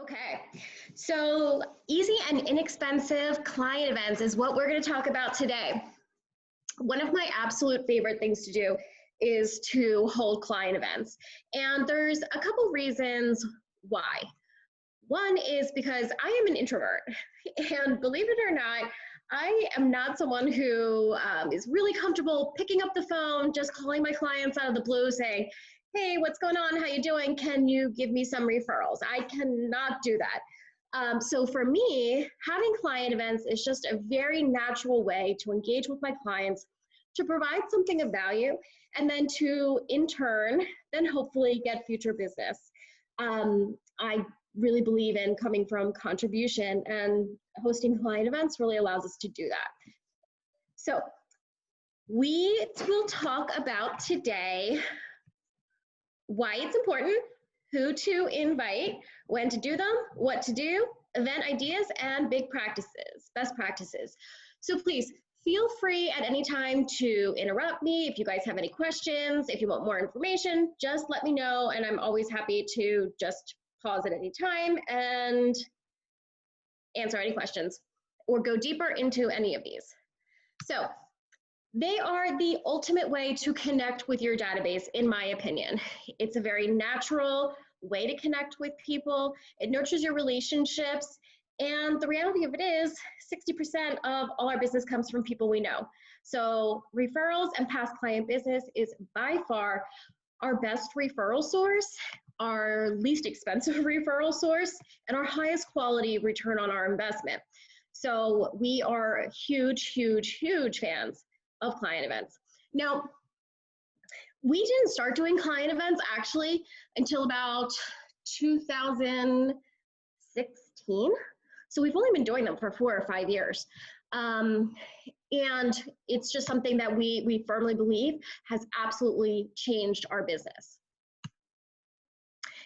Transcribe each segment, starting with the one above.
Okay, so easy and inexpensive client events is what we're going to talk about today. One of my absolute favorite things to do is to hold client events. And there's a couple reasons why. One is because I am an introvert, and believe it or not, I am not someone who is really comfortable picking up the phone, just calling my clients out of the blue saying, hey, what's going on? How you doing? Can you give me some referrals? I cannot do that. So for me, having client events is just a very natural way to engage with my clients, to provide something of value, and then to, in turn, then hopefully get future business. I really believe in coming from contribution, and hosting client events really allows us to do that. So we will talk about today why it's important, who to invite, when to do them, what to do, event ideas, and best practices. So please feel free at any time to interrupt me. If you guys have any questions, if you want more information, just let me know, and I'm always happy to just pause at any time and answer any questions or go deeper into any of these. So they are the ultimate way to connect with your database, in my opinion. It's a very natural way to connect with people. It nurtures your relationships. And the reality of it is 60% of all our business comes from people we know. So referrals and past client business is by far our best referral source, our least expensive referral source, and our highest quality return on our investment. So we are huge, huge, huge fans of client events. Now, we didn't start doing client events actually until about 2016. So we've only been doing them for 4 or 5 years. And it's just something that we firmly believe has absolutely changed our business.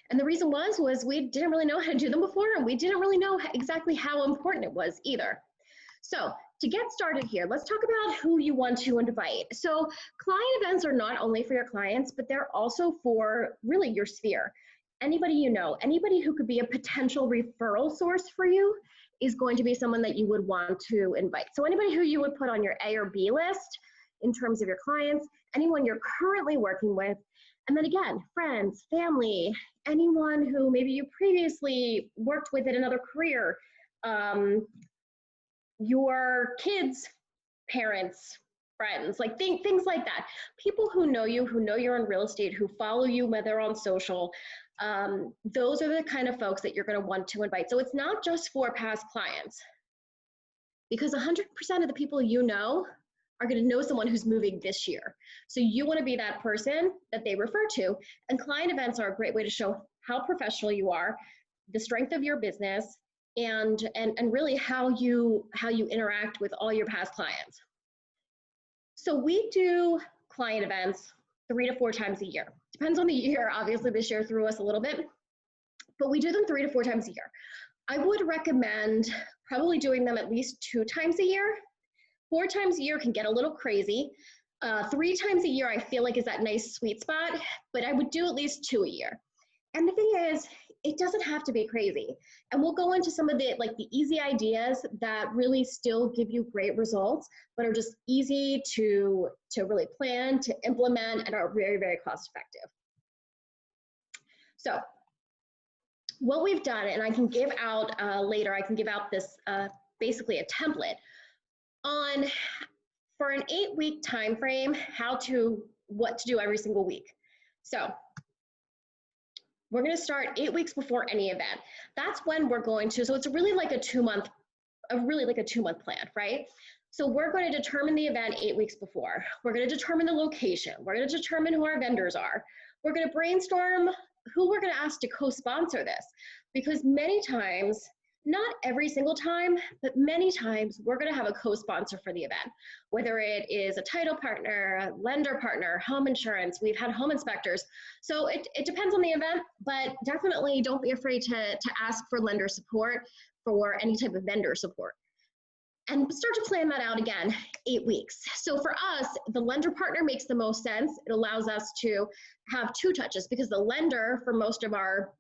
And the reason was we didn't really know how to do them before, and we didn't really know exactly how important it was either. So to get started here, let's talk about who you want to invite. So client events are not only for your clients, but they're also for really your sphere. Anybody you know, anybody who could be a potential referral source for you is going to be someone that you would want to invite. So anybody who you would put on your A or B list in terms of your clients, anyone you're currently working with, and then again, friends, family, anyone who maybe you previously worked with in another career, your kids' parents, friends, like things like that. People who know you, who know you're in real estate, who follow you, whether on social, those are the kind of folks that you're going to want to invite. So it's not just for past clients, because 100% of the people you know are going to know someone who's moving this year. So you want to be that person that they refer to. And client events are a great way to show how professional you are, the strength of your business, and really how you interact with all your past clients. So we do client events 3 to 4 times a year. Depends on the year. Obviously this year threw us a little bit, but we do them 3 to 4 times a year. I would recommend probably doing them at least 2 times a year. 4 times a year can get a little crazy. 3 times a year I feel like is that nice sweet spot, but I would do at least 2 a year. And the thing is, it doesn't have to be crazy. And we'll go into some of the easy ideas that really still give you great results, but are just easy to really plan, to implement, and are very, very cost effective. So what we've done, and I can give out later, I can give out this basically a template on, for an 8-week time frame, what to do every single week. So we're going to start 8 weeks before any event. That's when we're going to, so it's really like a 2-month plan, right? So we're going to determine the event 8 weeks before. We're going to determine the location. We're going to determine who our vendors are. We're going to brainstorm who we're going to ask to co-sponsor this, because many times, not every single time, but many times we're going to have a co-sponsor for the event, whether it is a title partner, a lender partner, home insurance. We've had home inspectors. So it depends on the event, but definitely don't be afraid to ask for lender support, for any type of vendor support. And start to plan that out again, 8 weeks. So for us, the lender partner makes the most sense. It allows us to have 2 touches, because the lender for most of our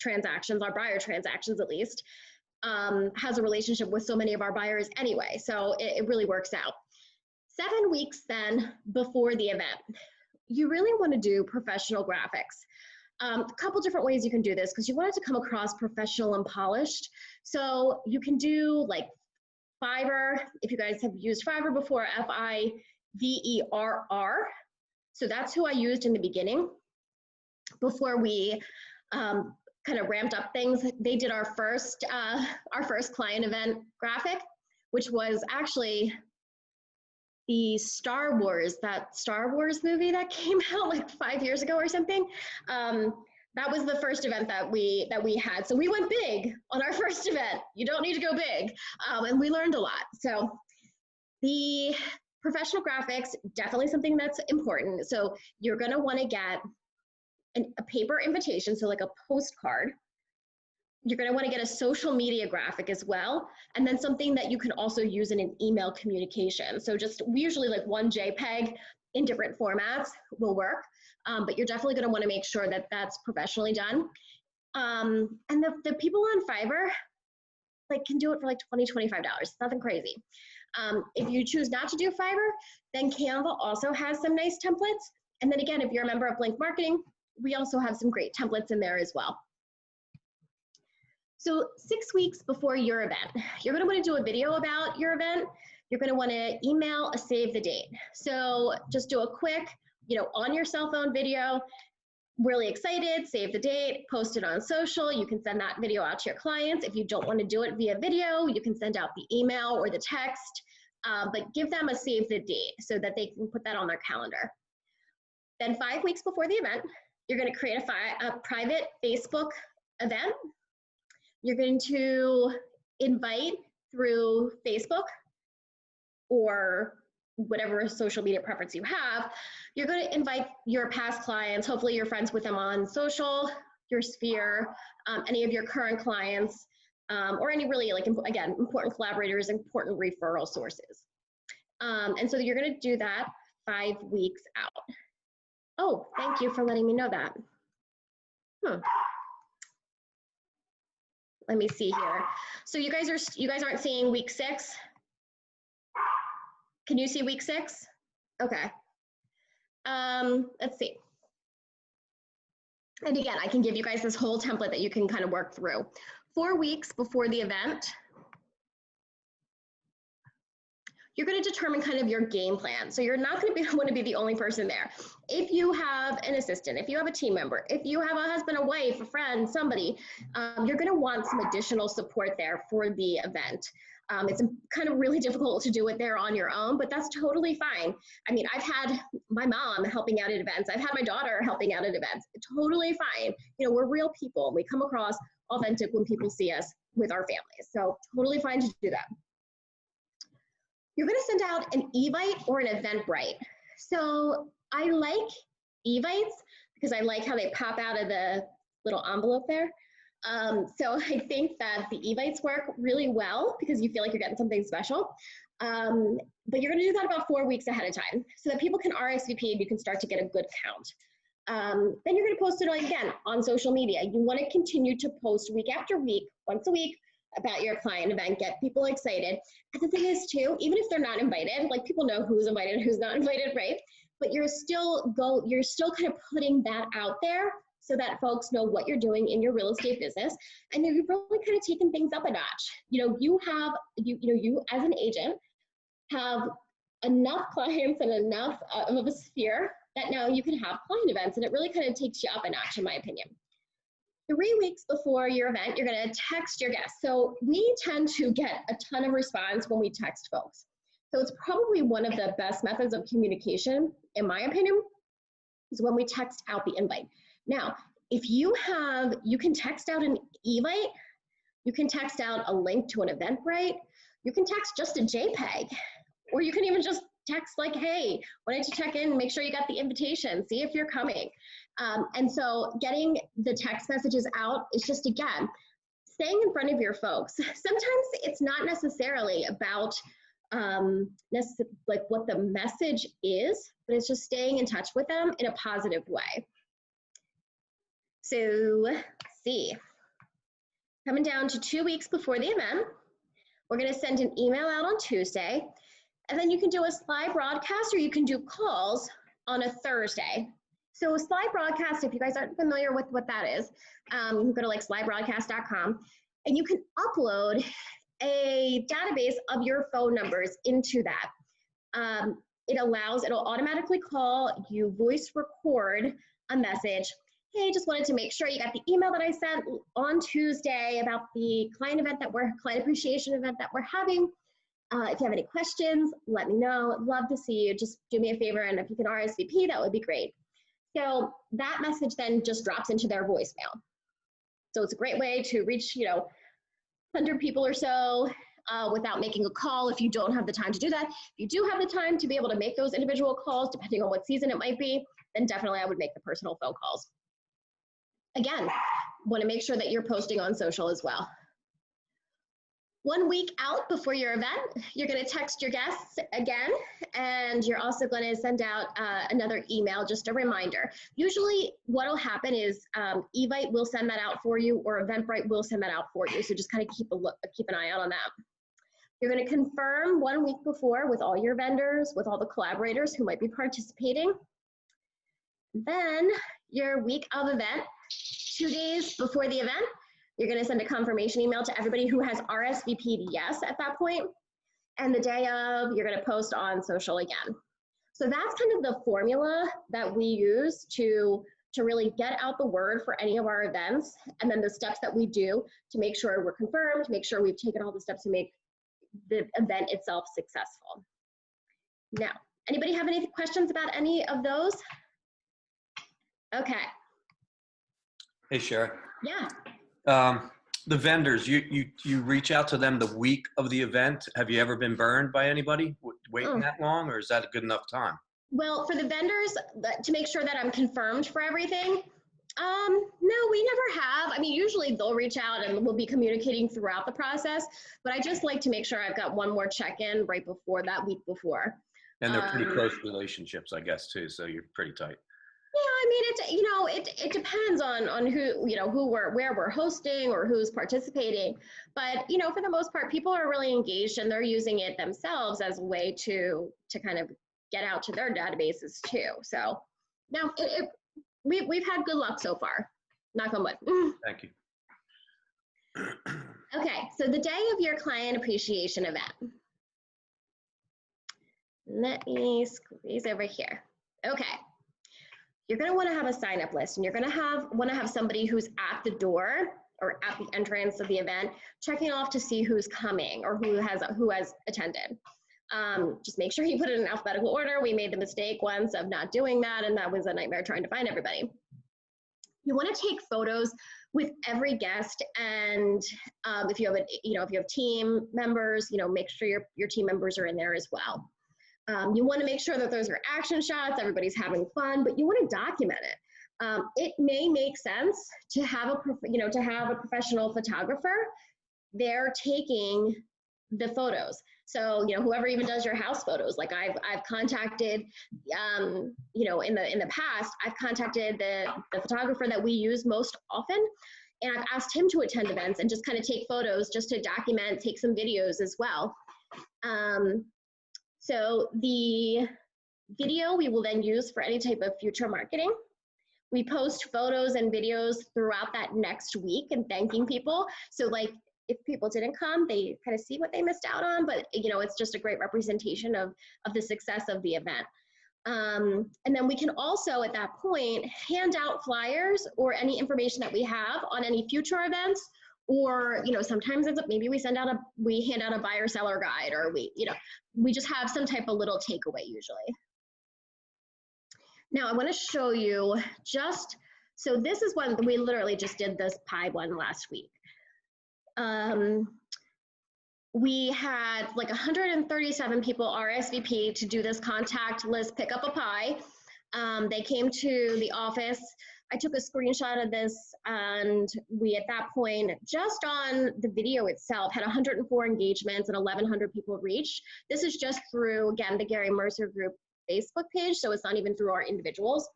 transactions, our buyer transactions at least, has a relationship with so many of our buyers anyway. So it really works out. 7 weeks then before the event, you really want to do professional graphics. A couple different ways you can do this because you want it to come across professional and polished. So you can do like Fiverr, if you guys have used Fiverr before, Fiverr. So that's who I used in the beginning before we kind of ramped up things. They did our first client event graphic, which was actually the Star Wars movie that came out like 5 years ago or something. That was the first event that we had. So we went big on our first event. You don't need to go big. And we learned a lot. So the professional graphics, definitely something that's important. So you're gonna wanna get a paper invitation, so like a postcard. You're gonna wanna get a social media graphic as well, and then something that you can also use in an email communication. So just usually like one JPEG in different formats will work, but you're definitely gonna wanna make sure that that's professionally done. And the people on Fiverr like can do it for like $20, $25, nothing crazy. If you choose not to do Fiverr, then Canva also has some nice templates. And then again, if you're a member of Blink Marketing, we also have some great templates in there as well. So 6 weeks before your event, you're gonna wanna do a video about your event. You're gonna wanna email a save the date. So just do a quick, on your cell phone video, really excited, save the date, post it on social. You can send that video out to your clients. If you don't wanna do it via video, you can send out the email or the text, but give them a save the date so that they can put that on their calendar. Then 5 weeks before the event, you're going to create a private Facebook event. You're going to invite through Facebook or whatever social media preference you have. You're going to invite your past clients, hopefully you're friends with them on social, your sphere, any of your current clients, or any really, like, again, important collaborators, important referral sources. And so you're going to do that 5 weeks out. Oh, thank you for letting me know that. Let me see here. So you guys aren't seeing week 6? Can you see week 6? Okay. Let's see. And again, I can give you guys this whole template that you can kind of work through. 4 weeks before the event, you're going to determine kind of your game plan. So you're not going to want to be the only person there. If you have an assistant, if you have a team member, if you have a husband, a wife, a friend, somebody, you're going to want some additional support there for the event. It's kind of really difficult to do it there on your own, but that's totally fine. I mean, I've had my mom helping out at events. I've had my daughter helping out at events. Totally fine. We're real people. We come across authentic when people see us with our families. So totally fine to do that. You're going to send out an Evite or an Eventbrite. So I like Evites because I like how they pop out of the little envelope there. So I think that the Evites work really well because you feel like you're getting something special. But you're going to do that about 4 weeks ahead of time so that people can RSVP and you can start to get a good count. Then you're going to post it again on social media. You want to continue to post week after week, once a week, about your client event, get people excited. And the thing is too, even if they're not invited, like people know who's invited, who's not invited, right? But you're still kind of putting that out there so that folks know what you're doing in your real estate business. And you've really kind of taken things up a notch. You as an agent have enough clients and enough of a sphere that now you can have client events, and it really kind of takes you up a notch, in my opinion. 3 weeks before your event, you're going to text your guests. So we tend to get a ton of response when we text folks. So it's probably one of the best methods of communication, in my opinion, is when we text out the invite. Now, if you can text out an Evite, you can text out a link to an Eventbrite, you can text just a JPEG, or you can even just text like, hey, wanted to check in, make sure you got the invitation, see if you're coming. And so getting the text messages out is just, again, staying in front of your folks. Sometimes it's not necessarily about like what the message is, but it's just staying in touch with them in a positive way. So let's see. coming down to 2 weeks before the event. We're going to send an email out on Tuesday, and then you can do a slide broadcast or you can do calls on a Thursday. So a slide broadcast, if you guys aren't familiar with what that is, you can go to like slidebroadcast.com and you can upload a database of your phone numbers into that. It'll automatically call, you voice record a message. Hey, just wanted to make sure you got the email that I sent on Tuesday about the client appreciation event that we're having. If you have any questions, let me know. I'd love to see you. Just do me a favor, and if you can RSVP, that would be great. So that message then just drops into their voicemail. So it's a great way to reach, 100 people or so without making a call if you don't have the time to do that. If you do have the time to be able to make those individual calls, depending on what season it might be, then definitely I would make the personal phone calls. Again, want to make sure that you're posting on social as well. 1 week out before your event, you're going to text your guests again, and you're also going to send out another email, just a reminder. Usually what will happen is Evite will send that out for you, or Eventbrite will send that out for you. So just kind of keep an eye out on that. You're going to confirm 1 week before with all your vendors, with all the collaborators who might be participating. Then your week of event, 2 days before the event, you're going to send a confirmation email to everybody who has RSVP'd yes at that point. And the day of, you're going to post on social again. So that's kind of the formula that we use to really get out the word for any of our events. And then the steps that we do to make sure we're confirmed, to make sure we've taken all the steps to make the event itself successful. Now, anybody have any questions about any of those? Okay. Hey, Sherry. Yeah. The vendors, you reach out to them the week of the event. Have you ever been burned by anybody waiting that long, or is that a good enough time? Well, for the vendors, to make sure that I'm confirmed for everything, no, we never have. I mean, usually they'll reach out and we'll be communicating throughout the process, but I just like to make sure I've got one more check-in right before that week before. And they're pretty close relationships, I guess, too, so you're pretty tight. Yeah, I mean, it depends on who where we're hosting or who's participating. But, for the most part, people are really engaged and they're using it themselves as a way to kind of get out to their databases too. So, no, we've had good luck so far. Knock on wood. Thank you. Okay, so the day of your client appreciation event. Let me squeeze over here. Okay. You're going to want to have a sign-up list, and you're going to want to have somebody who's at the door or at the entrance of the event checking off to see who's coming or who has attended. Just make sure you put it in alphabetical order. We made the mistake once of not doing that, and that was a nightmare trying to find everybody. You want to take photos with every guest, and if you have team members, make sure your team members are in there as well. You want to make sure that those are action shots, everybody's having fun, but you want to document it. It may make sense to have a professional photographer there taking the photos. So, whoever even does your house photos, like I've contacted, in the past, I've contacted the photographer that we use most often, and I've asked him to attend events and just kind of take photos just to document, take some videos as well. So the video we will then use for any type of future marketing. We post photos and videos throughout that next week and thanking people. So like if people didn't come, they kind of see what they missed out on, but it's just a great representation of the success of the event. And then we can also at that point hand out flyers or any information that we have on any future events. Or, sometimes maybe we hand out a buyer seller guide, or we just have some type of little takeaway usually. Now I want to show you so this is one, we literally just did this pie one last week. We had like 137 people RSVP to do this contact list, pick up a pie. They came to the office. I took a screenshot of this, and we, at that point, just on the video itself, had 104 engagements and 1,100 people reached. This is just through, again, the Gary Mercer Group Facebook page, so it's not even through our individuals.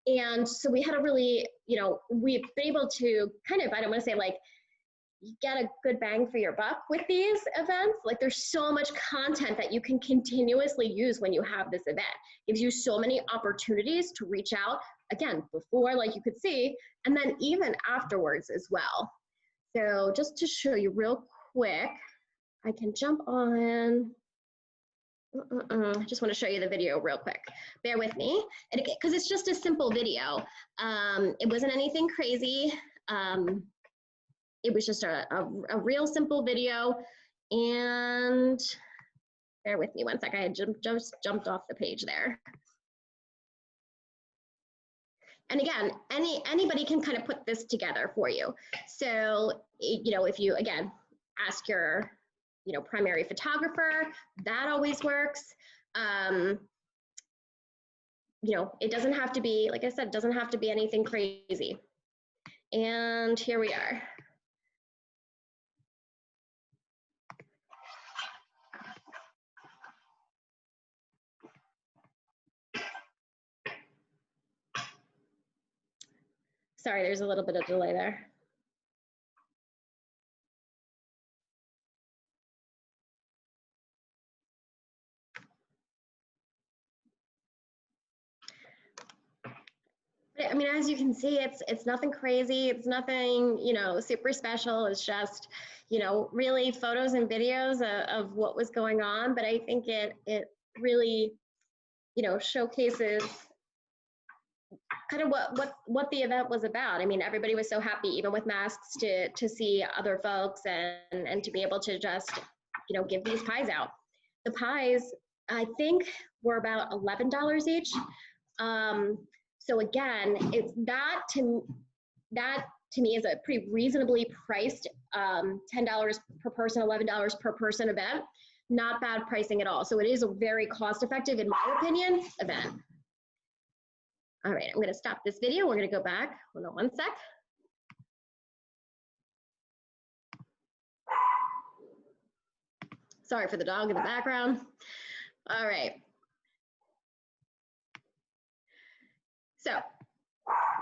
And so we had a really, we've been able to kind of, I don't want to say like, you get a good bang for your buck with these events. Like there's so much content that you can continuously use when you have this event. It gives you so many opportunities to reach out, again, before, like you could see, and then even afterwards as well. So just to show you real quick, I can jump on. I just want to show you the video real quick. Bear with me, because it's just a simple video. It wasn't anything crazy. It was just a real simple video, and bear with me one sec. I had just jumped off the page there. And again, anybody can kind of put this together for you. So, if you, again, ask your, primary photographer, that always works. It doesn't have to be, like I said, it doesn't have to be anything crazy. And here we are. Sorry, there's a little bit of delay there. I mean, as you can see, it's nothing crazy. It's nothing, super special. It's just, really photos and videos of what was going on. But I think it really, showcases kind of what the event was about. I mean, everybody was so happy, even with masks, to see other folks and to be able to just, give these pies out. The pies, I think, were about $11 each. So again, it's that to me is a pretty reasonably priced $10 per person, $11 per person event. Not bad pricing at all. So it is a very cost-effective, in my opinion, event. All right, I'm going to stop this video. We're going to go back. Hold on one sec. Sorry for the dog in the background. All right. So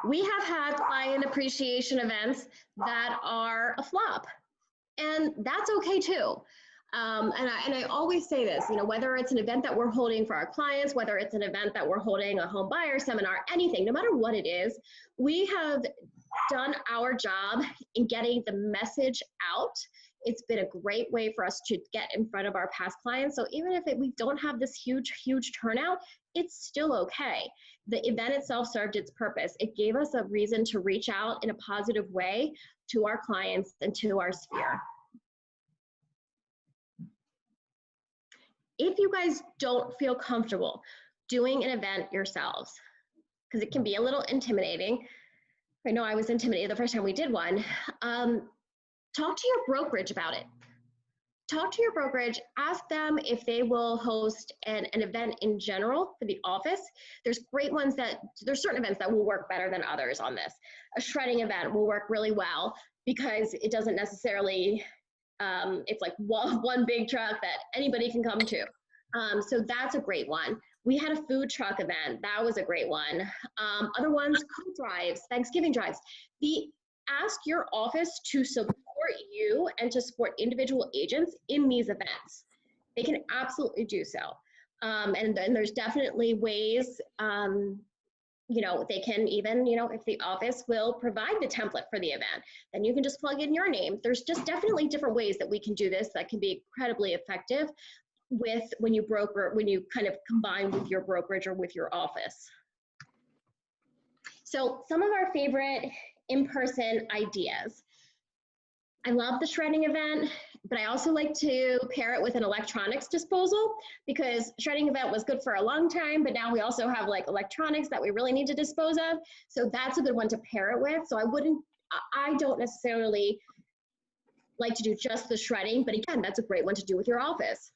we have had client appreciation events that are a flop, and that's okay too. And I always say this, whether it's an event that we're holding for our clients, whether it's an event that we're holding a home buyer seminar, anything, no matter what it is, we have done our job in getting the message out. It's been a great way for us to get in front of our past clients. So even if we don't have this huge turnout, it's still okay. The event itself served its purpose. It gave us a reason to reach out in a positive way to our clients and to our sphere. If you guys don't feel comfortable doing an event yourselves, because it can be a little intimidating. I know I was intimidated the first time we did one. Talk to your brokerage about it. Talk to your brokerage, ask them if they will host an event in general for the office. There's great ones there's certain events that will work better than others on this. A shredding event will work really well because it doesn't necessarily, it's like one big truck that anybody can come to. So that's a great one. We had a food truck event. That was a great one. Other ones, cook drives, Thanksgiving drives. Ask your office to support you and to support individual agents in these events. They can absolutely do so. And then there's definitely ways, they can even, if the office will provide the template for the event, then you can just plug in your name. There's just definitely different ways that we can do this that can be incredibly effective when you kind of combine with your brokerage or with your office. So some of our favorite in-person ideas. I love the shredding event, but I also like to pair it with an electronics disposal, because shredding event was good for a long time, but now we also have like electronics that we really need to dispose of. So that's a good one to pair it with. So I don't necessarily like to do just the shredding, but again, that's a great one to do with your office.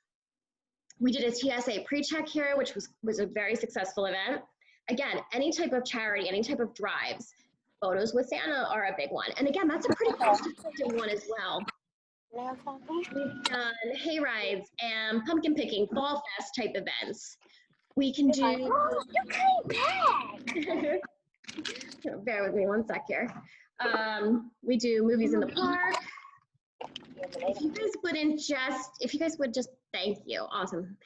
We did a TSA pre-check here, which was a very successful event. Again, any type of charity, any type of drives, photos with Santa are a big one. And again, that's a pretty cost-effective one as well. We've done hay rides and pumpkin picking, fall fest type events. We can do Bear with me one sec here. We do movies in the park. If you guys would just, thank you, awesome.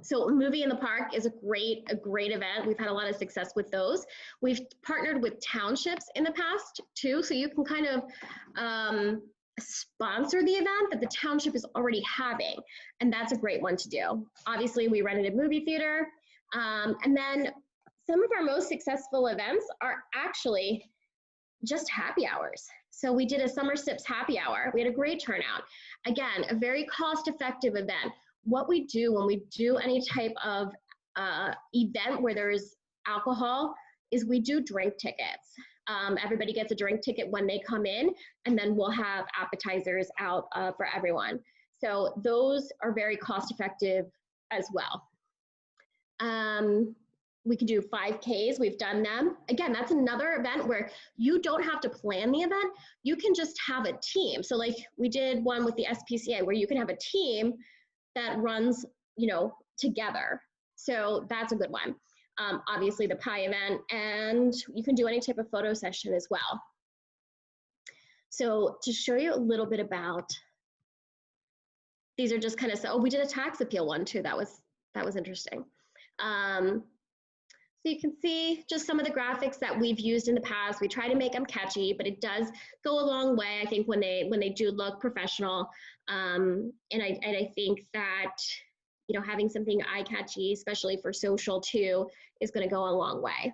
So movie in the park is a great event. We've had a lot of success with those. We've partnered with townships in the past too, so you can kind of sponsor the event that the township is already having, and that's a great one to do. Obviously, we rented a movie theater, and then some of our most successful events are actually just happy hours. So we did a Summer Sips happy hour. We had a great turnout. Again, a very cost-effective event. What we do when we do any type of event where there's alcohol is we do drink tickets. Everybody gets a drink ticket when they come in, and then we'll have appetizers out for everyone. So those are very cost-effective as well. We can do 5Ks, we've done them. Again, that's another event where you don't have to plan the event, you can just have a team. So like we did one with the SPCA where you can have a team that runs, you know, together. So that's a good one. Obviously the pie event, and you can do any type of photo session as well. So to show you a little bit about, these are just kind of, oh, we did a tax appeal one too. That was interesting. So you can see just some of the graphics that we've used in the past. We try to make them catchy, but it does go a long way, I think, when they do look professional. And I think that, you know, having something eye-catchy, especially for social too, is going to go a long way.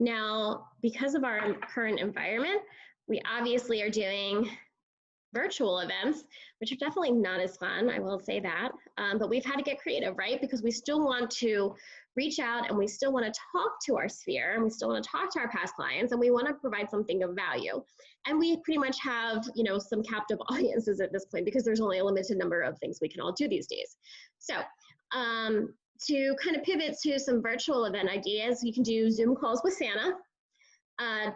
Now, because of our current environment, we obviously are doing virtual events, which are definitely not as fun, I will say that, but we've had to get creative, right? Because we still want to reach out, and we still want to talk to our sphere, and we still want to talk to our past clients, and we want to provide something of value. And we pretty much have, you know, some captive audiences at this point, because there's only a limited number of things we can all do these days. So to kind of pivot to some virtual event ideas, you can do Zoom calls with Santa,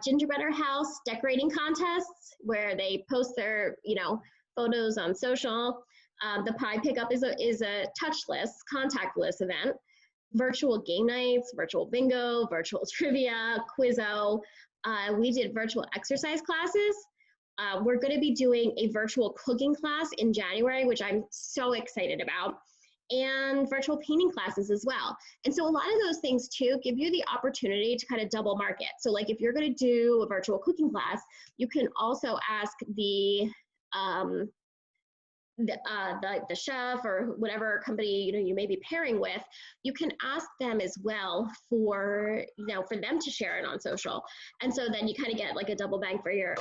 gingerbread house decorating contests where they post their, you know, photos on social. The pie pickup is a touchless, contactless event. Virtual game nights, virtual bingo, virtual trivia, quizzo. We did virtual exercise classes. We're going to be doing a virtual cooking class in January, which I'm so excited about, and virtual painting classes as well. And so a lot of those things too give you the opportunity to kind of double market. So like if you're going to do a virtual cooking class, you can also ask the chef or whatever company, you know, you may be pairing with, you can ask them as well for, you know, for them to share it on social. And so then you kind of get like a double bang for your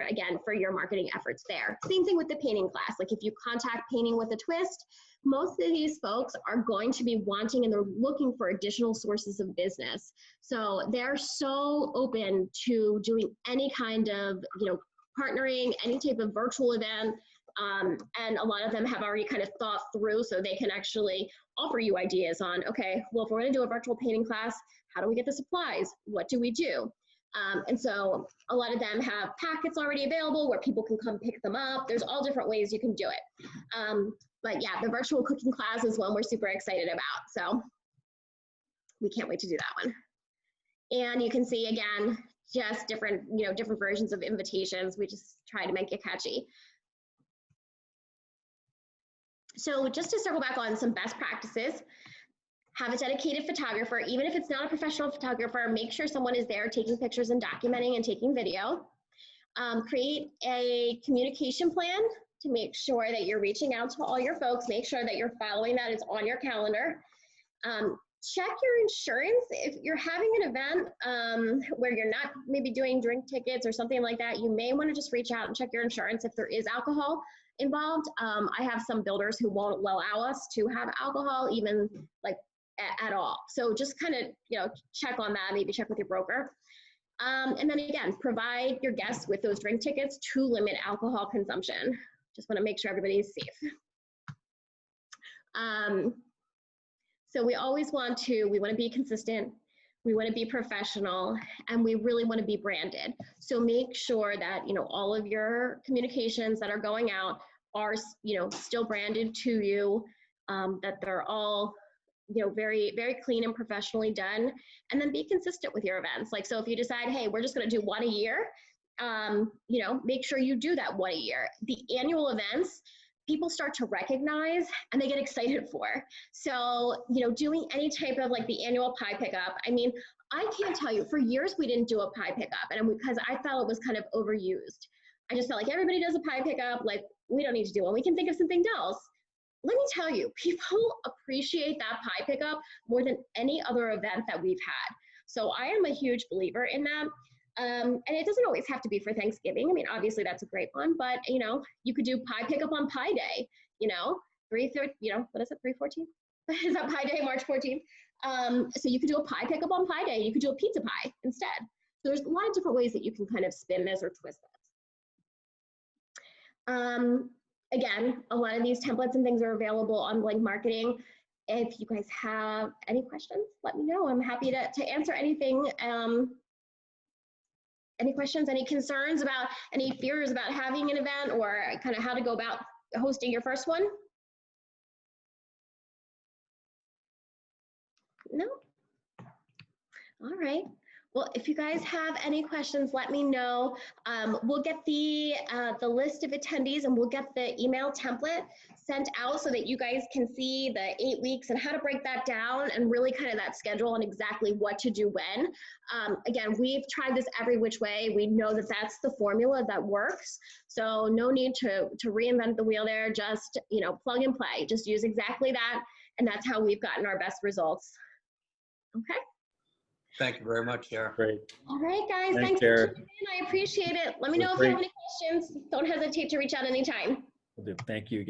again, for your marketing efforts there. Same thing with the painting class. Like if you contact Painting with a Twist, most of these folks are going to be wanting, and they're looking for additional sources of business. So they're so open to doing any kind of, you know, partnering, any type of virtual event. And a lot of them have already kind of thought through, so they can actually offer you ideas on, okay, well, if we're going to do a virtual painting class, how do we get the supplies? What do we do? And so a lot of them have packets already available where people can come pick them up. There's all different ways you can do it. But yeah, the virtual cooking class is one we're super excited about. So we can't wait to do that one. And you can see, again, just different, you know, different versions of invitations. We just try to make it catchy. So just to circle back on some best practices, have a dedicated photographer. Even if it's not a professional photographer, make sure someone is there taking pictures and documenting and taking video. Create a communication plan to make sure that you're reaching out to all your folks. Make sure that you're following that. It's on your calendar. Check your insurance. If you're having an event where you're not maybe doing drink tickets or something like that, you may want to just reach out and check your insurance if there is alcohol involved. I have some builders who won't allow us to have alcohol even like at all. So just kind of, you know, check on that, maybe check with your broker. And then again, provide your guests with those drink tickets to limit alcohol consumption. Just want to make sure everybody is safe. So we always want to be consistent, we want to be professional, and we really want to be branded. So make sure that, you know, all of your communications that are going out are, you know, still branded to you, that they're all very, very clean and professionally done, and then be consistent with your events. Like, so if you decide, hey, we're just going to do one a year, make sure you do that one a year. The annual events, people start to recognize and they get excited for. So, doing any type of like the annual pie pickup. I mean, I can't tell you, for years we didn't do a pie pickup, and because I felt it was kind of overused. I just felt like everybody does a pie pickup, like we don't need to do one. We can think of something else. Let me tell you, people appreciate that pie pickup more than any other event that we've had. So I am a huge believer in that. And it doesn't always have to be for Thanksgiving. I mean, obviously that's a great one, but you could do pie pickup on Pie Day, 3/3, what is it, 3/14? Is that Pie Day, March 14th? So you could do a pie pickup on Pie Day. You could do a pizza pie instead. So there's a lot of different ways that you can kind of spin this or twist this. Again, a lot of these templates and things are available on Blink Marketing. If you guys have any questions, let me know. I'm happy to answer anything. Any questions, any concerns about, any fears about having an event, or kind of how to go about hosting your first one? No? All right. Well, if you guys have any questions, let me know. We'll get the list of attendees, and we'll get the email template sent out so that you guys can see the 8 weeks and how to break that down, and really kind of that schedule and exactly what to do when. Again, we've tried this every which way. We know that that's the formula that works. So no need to reinvent the wheel there. Just, plug and play. Just use exactly that. And that's how we've gotten our best results. Okay. Thank you very much, Sarah. Great. All right, guys. Thanks for tuning in. I appreciate it. Let me know if you have any questions. Don't hesitate to reach out anytime. Will do. Thank you.